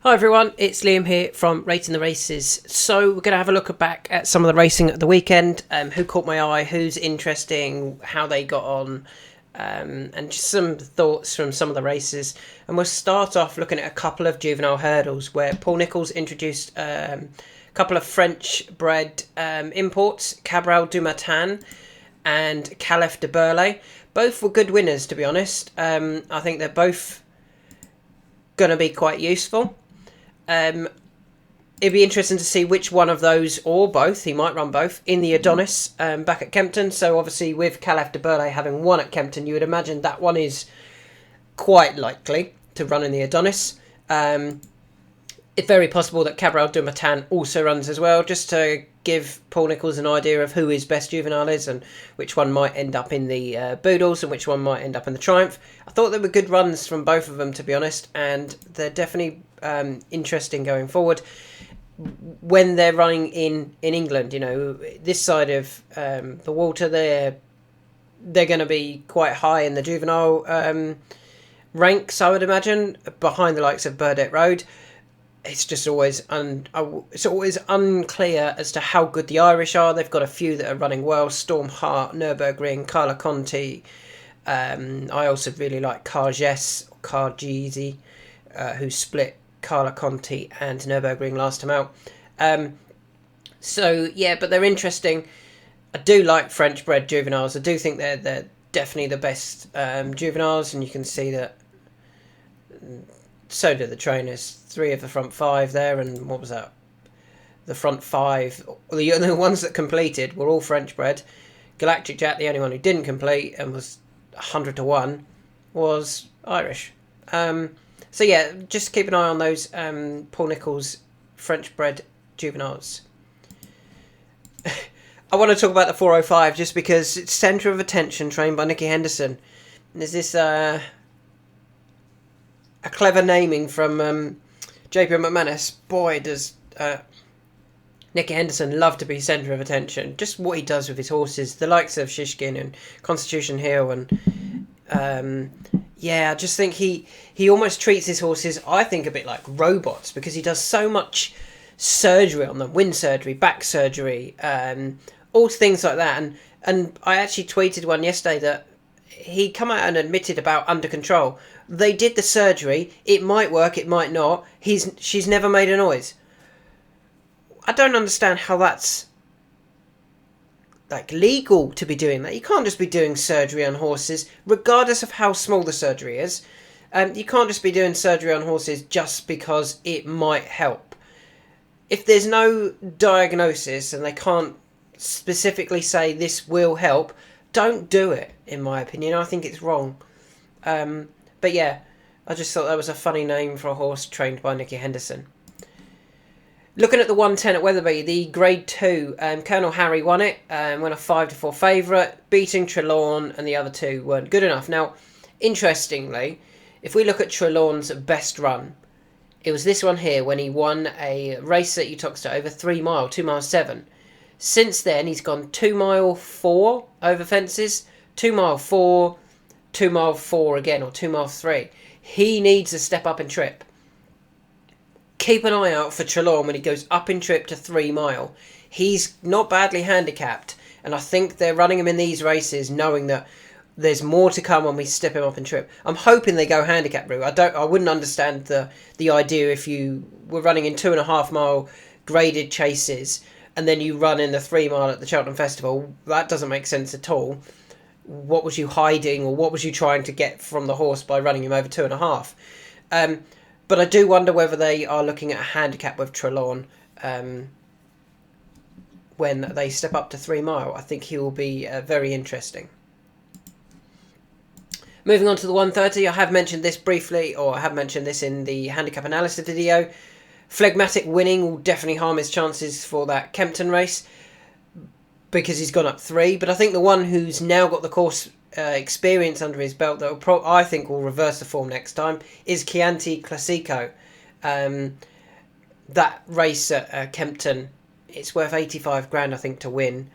Hi everyone, it's Liam here from Rating the Races. So we're going to have a look back at some of the racing at the weekend, who caught my eye, who's interesting, how they got on, and just some thoughts from some of the races. And we'll start off looking at a couple of juvenile hurdles where Paul Nicholls introduced a couple of French-bred imports, Cabral du Matin and Caliph de Burle. Both were good winners, to be honest. I think they're both going to be quite useful. It'd be interesting to see which one of those, or both, he might run both, in the Adonis back at Kempton. So obviously with Caliph de Burle having won at Kempton, you would imagine that one is quite likely to run in the Adonis. It's very possible that Cabral du Matin also runs as well, just to give Paul Nicholls an idea of who his best juvenile is and which one might end up in the Boodles and which one might end up in the Triumph. I thought there were good runs from both of them, to be honest, and they're definitely interesting going forward when they're running in England. You know, this side of the water, they're going to be quite high in the juvenile ranks, I would imagine, behind the likes of Burdett Road. It's just always unclear as to how good the Irish are. They've got a few that are running well: Storm Hart, Nürburgring, Carla Conti. I also really like Cargesi, who split Carla Conti and Nürburgring last time out. So yeah, but they're interesting. I do like French-bred juveniles. I do think they're definitely the best juveniles, and you can see that. So do the trainers. 3 of the front 5 there, and what was that? The front 5, the ones that completed were all French-bred. Galactic Jack, the only one who didn't complete and was 100 to 1, was Irish. So yeah, just keep an eye on those Paul Nicholls French-bred juveniles. I want to talk about the 405 just because it's centre of attention, trained by Nicky Henderson. There's this a clever naming from JP McManus. Boy, does Nicky Henderson love to be centre of attention. Just what he does with his horses, the likes of Shishkin and Constitution Hill, and I just think he almost treats his horses, I think, a bit like robots, because he does so much surgery on them, wind surgery, back surgery, all things like that. And I actually tweeted one yesterday that he come out and admitted about Under Control. They did the surgery. It might work, it might not. She's never made a noise. I don't understand how that's legal to be doing that. You can't just be doing surgery on horses, regardless of how small the surgery is. You can't just be doing surgery on horses just because it might help. If there's no diagnosis and they can't specifically say this will help, don't do it, in my opinion. I think it's wrong. But yeah, I just thought that was a funny name for a horse trained by Nicky Henderson. Looking at the 110 at Wetherby, the Grade 2, Colonel Harry won it, won a 5-4 favourite, beating Trelawn, and the other two weren't good enough. Now, interestingly, if we look at Trelawn's best run, it was this one here when he won a race at Uttoxeter over 3 mile, 2 mile 7. Since then, he's gone 2 mile 4 over fences, 2 mile 4, 2 mile 4 again, or 2 mile 3. He needs a step up in trip. Keep an eye out for Trelawn when he goes up in trip to 3 mile. He's not badly handicapped, and I think they're running him in these races knowing that there's more to come when we step him up in trip. I'm hoping they go handicap route. I wouldn't understand the idea if you were running in 2.5 mile graded chases and then you run in the 3 mile at the Cheltenham Festival. That doesn't make sense at all. What was you hiding, or what was you trying to get from the horse by running him over 2.5? But I do wonder whether they are looking at a handicap with Trelawn when they step up to 3 mile. I think he will be very interesting. Moving on to the 130, I have mentioned this briefly, or I have mentioned this in the handicap analysis video. Phlegmatic winning will definitely harm his chances for that Kempton race, because he's gone up 3. But I think the one who's now got the course experience under his belt that I think will reverse the form next time is Chianti Classico. That race at Kempton, it's worth 85 grand, I think, to win.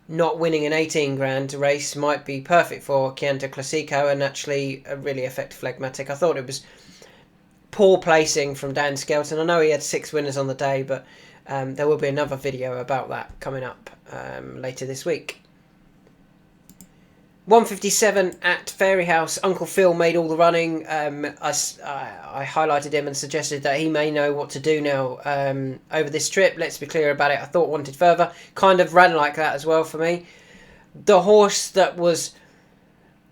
Not winning an 18 grand race might be perfect for Chianti Classico and actually really affect Phlegmatic. I thought it was poor placing from Dan Skelton. I know he had 6 winners on the day, but there will be another video about that coming up later this week. 157 at Fairyhouse. Uncle Phil made all the running. I highlighted him and suggested that he may know what to do now over this trip. Let's be clear about it. I thought Wanted Further kind of ran like that as well for me. The horse that was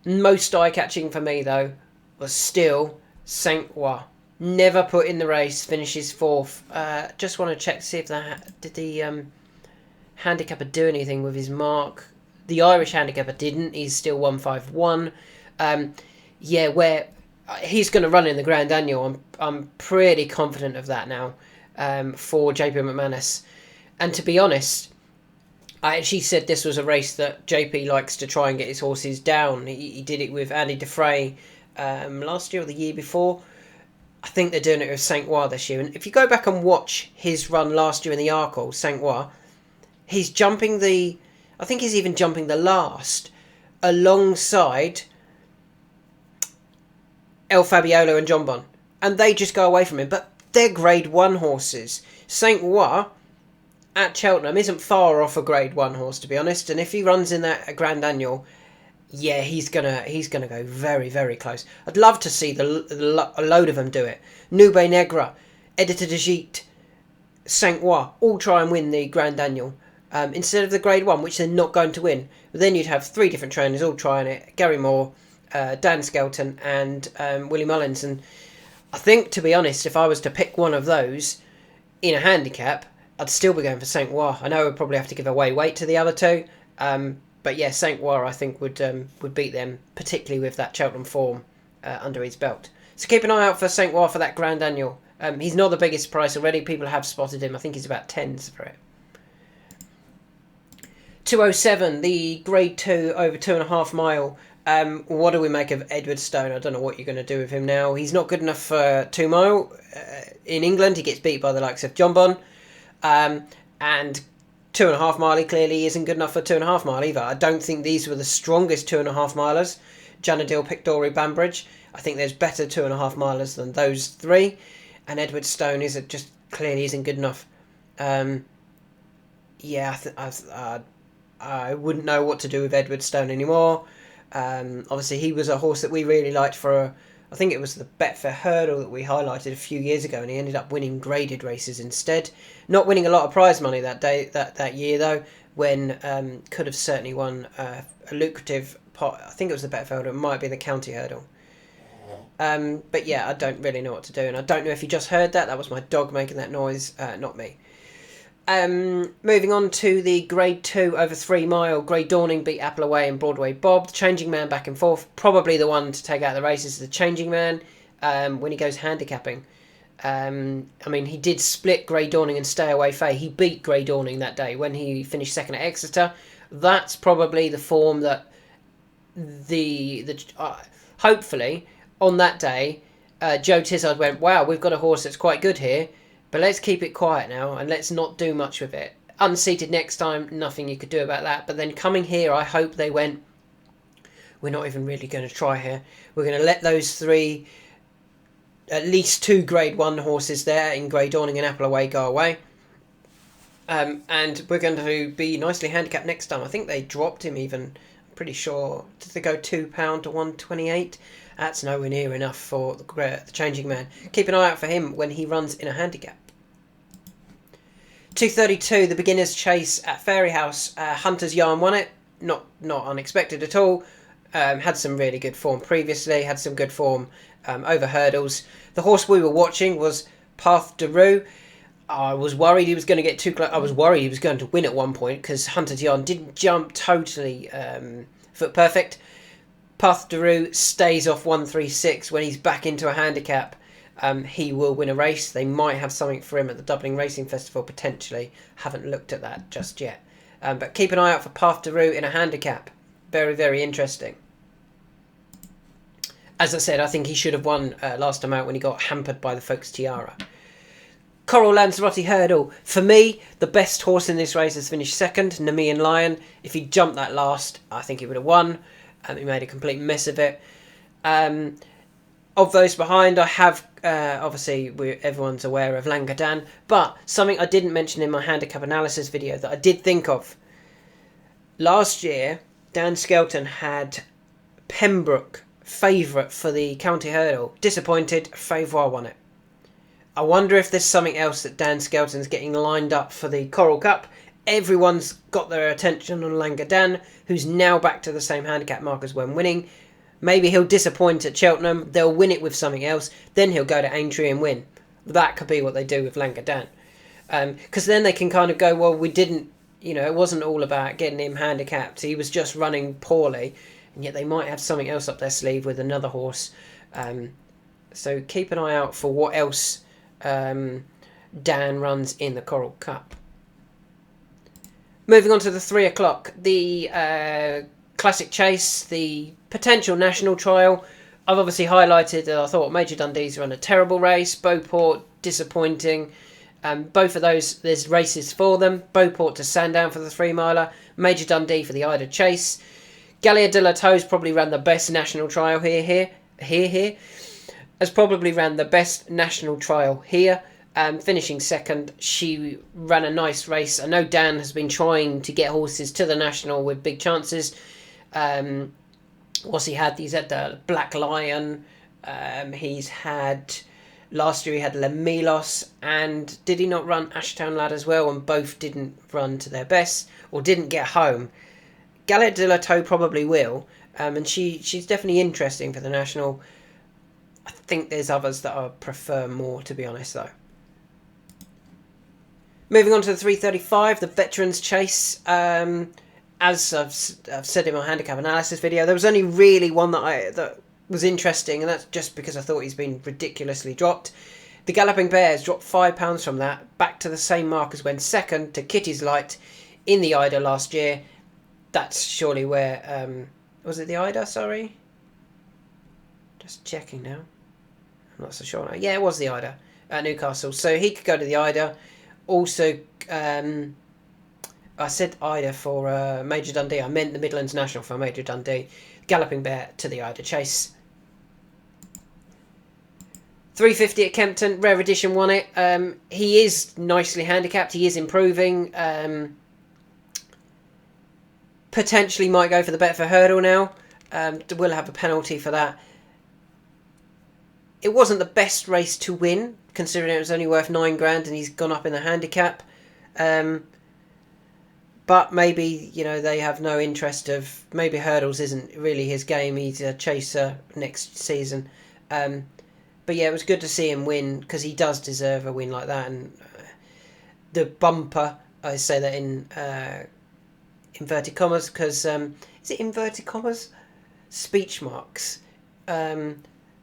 most eye-catching for me, though, was still Saint Ouen. Never put in the race, finishes 4th. Just want to check to see if did the handicapper do anything with his mark. The Irish handicapper didn't. He's still 151. Yeah, where he's going to run in the Grand Annual. I'm pretty confident of that now for JP McManus. And to be honest, I actually said this was a race that JP likes to try and get his horses down. He did it with Andy Dufresne last year or the year before. I think they're doing it with Saint Ouen this year. And if you go back and watch his run last year in the Arkle, Saint Ouen, he's jumping the... I think he's even jumping the last alongside El Fabiolo and John Bon. And they just go away from him. But they're Grade 1 horses. Saint Ouen at Cheltenham isn't far off a Grade 1 horse, to be honest. And if he runs in that Grand Annual, yeah, he's gonna go very, very close. I'd love to see a load of them do it. Nube Negra, Editor de Gite, Saint Ouen all try and win the Grand Annual. Instead of the Grade 1, which they're not going to win. But then you'd have 3 different trainers all trying it. Gary Moore, Dan Skelton and Willie Mullins. And I think, to be honest, if I was to pick one of those in a handicap, I'd still be going for Saint Ouen. I know I'd probably have to give away weight to the other two. But yeah, Saint Ouen I think would beat them, particularly with that Cheltenham form under his belt. So keep an eye out for Saint Ouen for that Grand Annual. He's not the biggest price already. People have spotted him. I think he's about 10s for it. 207, the Grade 2 over 2.5 mile. What do we make of Edward Stone? I don't know what you're going to do with him now. He's not good enough for 2 mile. In England, he gets beat by the likes of John Bon. And 2.5 mile, he clearly isn't good enough for 2.5 mile either. I don't think these were the strongest 2.5 milers. Janadil, Pictory, Banbridge. I think there's better 2.5 milers than those 3. And Edward Stone just clearly isn't good enough. Yeah, I wouldn't know what to do with Edward Stone anymore. Obviously, he was a horse that we really liked for, I think it was the Betfair Hurdle that we highlighted a few years ago, and he ended up winning graded races instead. Not winning a lot of prize money that day, that year though, when could have certainly won a lucrative pot. I think it was the Betfair Hurdle, it might be the County Hurdle. But yeah, I don't really know what to do, and I don't know if you just heard that. That was my dog making that noise, not me. Moving on to the Grade 2 over 3 mile. Grey Dawning beat Appleway and Broadway Bob. The Changing Man back and forth. Probably the one to take out the races is the Changing Man when he goes handicapping. I mean, he did split Grey Dawning and Stay Away Faye. He beat Grey Dawning that day when he finished second at Exeter. That's probably the form that hopefully on that day Joe Tizard went, wow, we've got a horse that's quite good here. But let's keep it quiet now and let's not do much with it. Unseated next time, nothing you could do about that. But then coming here, I hope they went, we're not even really going to try here. We're going to let those 3, at least 2 Grade 1 horses there in Grey Dawning and Appleway go away. And we're going to be nicely handicapped next time. I think they dropped him even, I'm pretty sure. Did they go £2 to 128? That's nowhere near enough for the Changing Man. Keep an eye out for him when he runs in a handicap. 232, the Beginner's Chase at Fairyhouse. Hunter's Yarn won it. Not unexpected at all. Had some really good form previously. Had some good form over hurdles. The horse we were watching was Path de Rue. I was worried he was going to get too close. I was worried he was going to win at one point because Hunter's Yarn didn't jump totally foot perfect. Path de Rue stays off 136 when he's back into a handicap. He will win a race. They might have something for him at the Dublin Racing Festival, potentially. Haven't looked at that just yet. But keep an eye out for Path de Rue in a handicap. Very, very interesting. As I said, I think he should have won last time out when he got hampered by the Folks Tiara. Coral Lanzarote Hurdle. For me, the best horse in this race has finished second, Nemean Lion. If he jumped that last, I think he would have won. He made a complete mess of it. Of those behind, I have Obviously, everyone's aware of Langadan, but something I didn't mention in my handicap analysis video that I did think of. Last year, Dan Skelton had Pembroke favourite for the county hurdle. Disappointed, Favour won it. I wonder if there's something else that Dan Skelton's getting lined up for the Coral Cup. Everyone's got their attention on Langadan, who's now back to the same handicap mark as when winning. Maybe he'll disappoint at Cheltenham, they'll win it with something else, then he'll go to Aintree and win. That could be what they do with Langadan. Because then they can kind of go, well, we didn't, it wasn't all about getting him handicapped, he was just running poorly, and yet they might have something else up their sleeve with another horse. So keep an eye out for what else Dan runs in the Coral Cup. Moving on to the 3 o'clock, the Classic Chase, the potential national trial. I've obviously highlighted that I thought Major Dundee's run a terrible race. Beauport, disappointing. Both of those, there's races for them. Beauport to Sandown for the 3-miler. Major Dundee for the Ida Chase. Gallia de la Toe's probably ran the best national trial here. Has probably ran the best national trial here. Finishing second. She ran a nice race. I know Dan has been trying to get horses to the national with big chances. What's he had? He's had the Black Lion. He's had... Last year he had Le Milos. And did he not run Ashtown Lad as well? And both didn't run to their best. Or didn't get home. Gallia de la Toe probably will. And she's definitely interesting for the national. I think there's others that I prefer more, to be honest, though. Moving on to the 335, the Veterans Chase. As I've said in my handicap analysis video, there was only really one that was interesting, and that's just because I thought he's been ridiculously dropped. The Galloping Bears dropped £5 from that, back to the same mark as when second to Kitty's Light in the Ida last year. That's surely where... was it the Ida, sorry? Just checking now. I'm not so sure now. Yeah, it was the Ida at Newcastle. So he could go to the Ida. Also... I said Ida for Major Dundee. I meant the Midlands National for Major Dundee. Galloping Bear to the Ida Chase. 350 at Kempton. Rare Edition won it. He is nicely handicapped. He is improving. Potentially might go for the Bet for Hurdle now. We'll have a penalty for that. It wasn't the best race to win, considering it was only worth £9 and he's gone up in the handicap. But maybe, they have no interest of... Maybe hurdles isn't really his game. He's a chaser next season. But yeah, it was good to see him win, because he does deserve a win like that. And the bumper, I say that in inverted commas, because... is it inverted commas? Speech marks.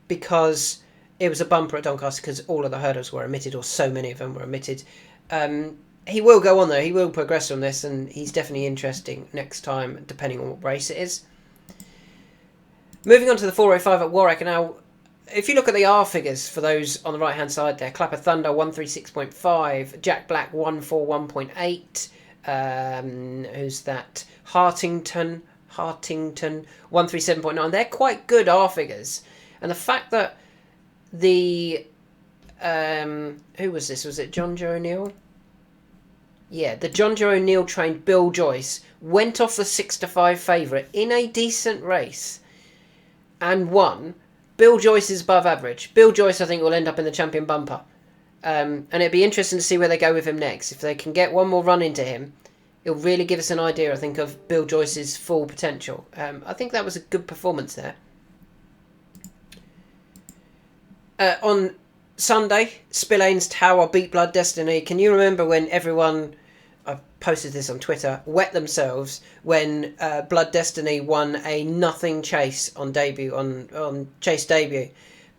Because it was a bumper at Doncaster, because all of the hurdles were omitted, or so many of them were omitted. He will go on though, he will progress on this, and he's definitely interesting next time, depending on what race it is. Moving on to the 405 at Warwick. Now, if you look at the R figures for those on the right hand side there, Clap of Thunder 136.5, Jack Black 141.8, who's that? Hartington 137.9. They're quite good R figures. And the fact that the... who was this? Was it John Joe O'Neill? Yeah, the John Joe O'Neill trained Bill Joyce went off the 6-5 favourite in a decent race and won. Bill Joyce is above average. Bill Joyce, I think, will end up in the champion bumper. And it'd be interesting to see where they go with him next. If they can get one more run into him, it'll really give us an idea, I think, of Bill Joyce's full potential. I think that was a good performance there. On Sunday, Spillane's Tower beat Blood Destiny. Can you remember when everyone... I posted this on Twitter, wet themselves when Blood Destiny won a nothing chase on debut, on chase debut.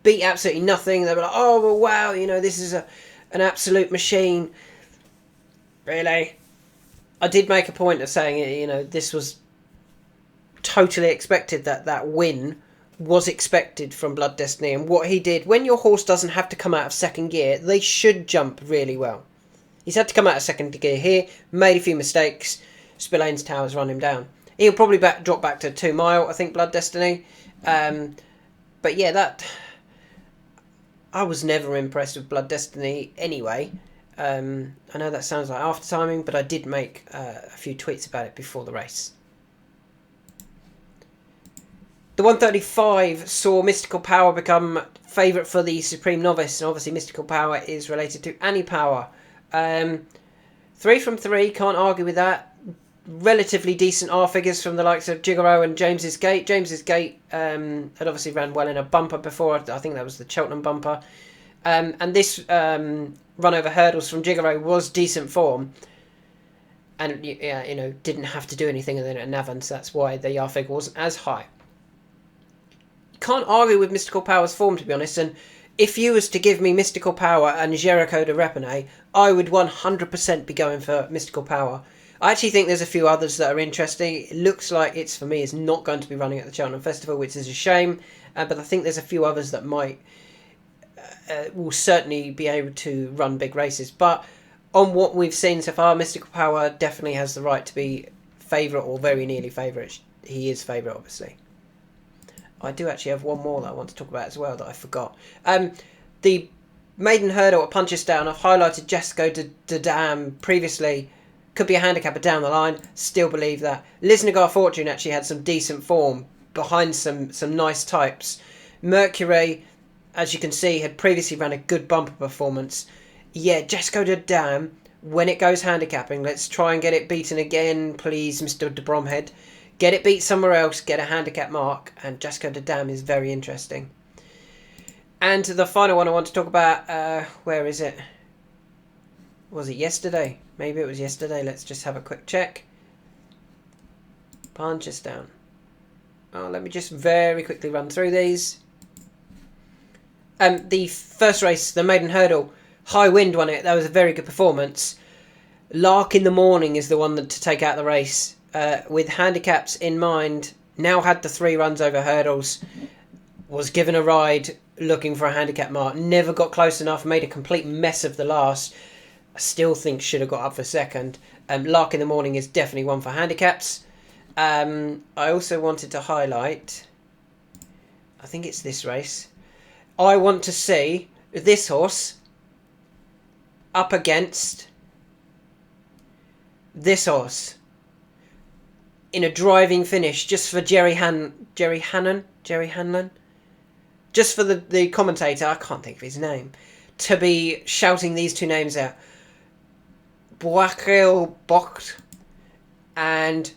Beat absolutely nothing. They were like, oh, well, wow, this is an absolute machine. Really? I did make a point of saying, this was totally expected, that win was expected from Blood Destiny. And what he did, when your horse doesn't have to come out of second gear, they should jump really well. He's had to come out of second gear here, made a few mistakes. Spillane's Tower's run him down. He'll probably drop back to 2 mile, I think, Blood Destiny. But yeah, that... I was never impressed with Blood Destiny anyway. I know that sounds like after timing, but I did make a few tweets about it before the race. The 135 saw Mystical Power become favourite for the Supreme Novice, and obviously Mystical Power is related to Annie Power. 3 from 3, can't argue with that. Relatively decent R figures from the likes of Gigaro and James's Gate. James's Gate had obviously ran well in a bumper before. I think that was the Cheltenham bumper. And this run over hurdles from Gigaro was decent form. And, you know, didn't have to do anything other than at Navan, so that's why the R figure wasn't as high. Can't argue with Mystical Power's form, to be honest, and if you was to give me Mystical Power and Jericho de Repene, I would 100% be going for Mystical Power. I actually think there's a few others that are interesting. It looks like it's, for me, is not going to be running at the Cheltenham Festival, which is a shame, but I think there's a few others that might, will certainly be able to run big races. But on what we've seen so far, Mystical Power definitely has the right to be favourite or very nearly favourite. He is favourite, obviously. I do actually have one more that I want to talk about as well that I forgot. The maiden hurdle at Punchestown, I've highlighted Jesco de Dam previously. Could be a handicapper down the line. Still believe that. Lisnagar Fortune actually had some decent form behind some nice types. Mercury, as you can see, had previously ran a good bumper performance. Yeah, Jesco de Dam, when it goes handicapping, let's try and get it beaten again, please, Mr. de Bromhead. Get it beat somewhere else, get a handicap mark, and Jesco de Dam is very interesting. And the final one I want to talk about, where is it? Was it yesterday? Maybe it was yesterday. Let's just have a quick check. Punchestown. Oh, let me just very quickly run through these. The first race, the maiden hurdle, High Wind won it. That was a very good performance. Lark in the Morning is the one to take out the race. With handicaps in mind, now had the 3 runs over hurdles, was given a ride looking for a handicap mark, never got close enough, made a complete mess of the last. I still think should have got up for second. Lark in the Morning is definitely one for handicaps. I also wanted to highlight, I think it's this race. I want to see this horse up against this horse in a driving finish, just for Jerry Hanlon, just for the commentator, I can't think of his name, to be shouting these 2 names out. Boachel Bocht and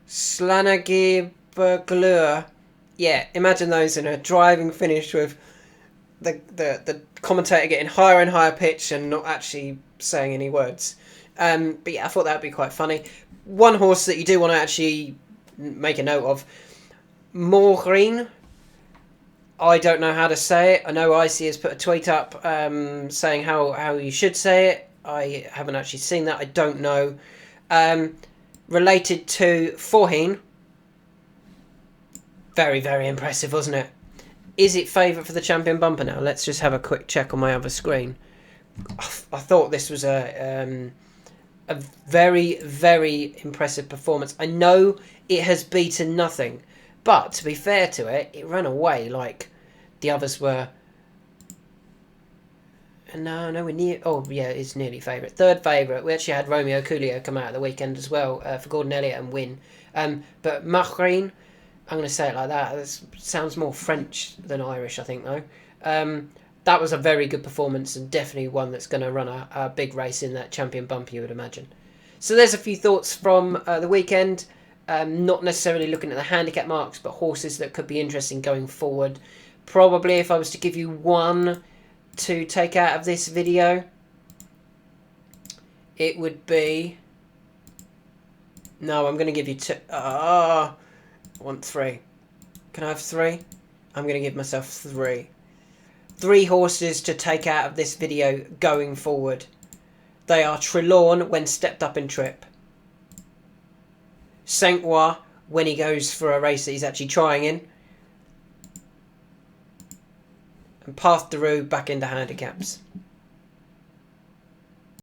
Slanagiberglur. Yeah, imagine those in a driving finish with the commentator getting higher and higher pitch and not actually saying any words. But yeah, I thought that would be quite funny. One horse that you do want to actually make a note of, Maureen. I don't know how to say it. I know Icy has put a tweet up saying how you should say it. I haven't actually seen that. I don't know. Related to Forheen. Very, very impressive, wasn't it? Is it favourite for the champion bumper now? Let's just have a quick check on my other screen. I thought this was a very, very impressive performance. I know it has beaten nothing, but to be fair to it, it ran away like the others were. No, we're near. Oh, yeah, it's nearly favourite. Third favourite. We actually had Romeo Coolio come out at the weekend as well for Gordon Elliott and win. But Machreen, I'm going to say it like that. It sounds more French than Irish, I think, though. That was a very good performance and definitely one that's going to run a big race in that champion bumper, you would imagine. So there's a few thoughts from the weekend. Not necessarily looking at the handicap marks, but horses that could be interesting going forward. Probably if I was to give you one to take out of this video, it would be... No, I'm going to give you 2. I want 3. Can I have 3? I'm going to give myself 3. 3 horses to take out of this video going forward. They are Trelawn when stepped up in trip. Saint-Ouen when he goes for a race that he's actually trying in. And Path de Rue back into handicaps.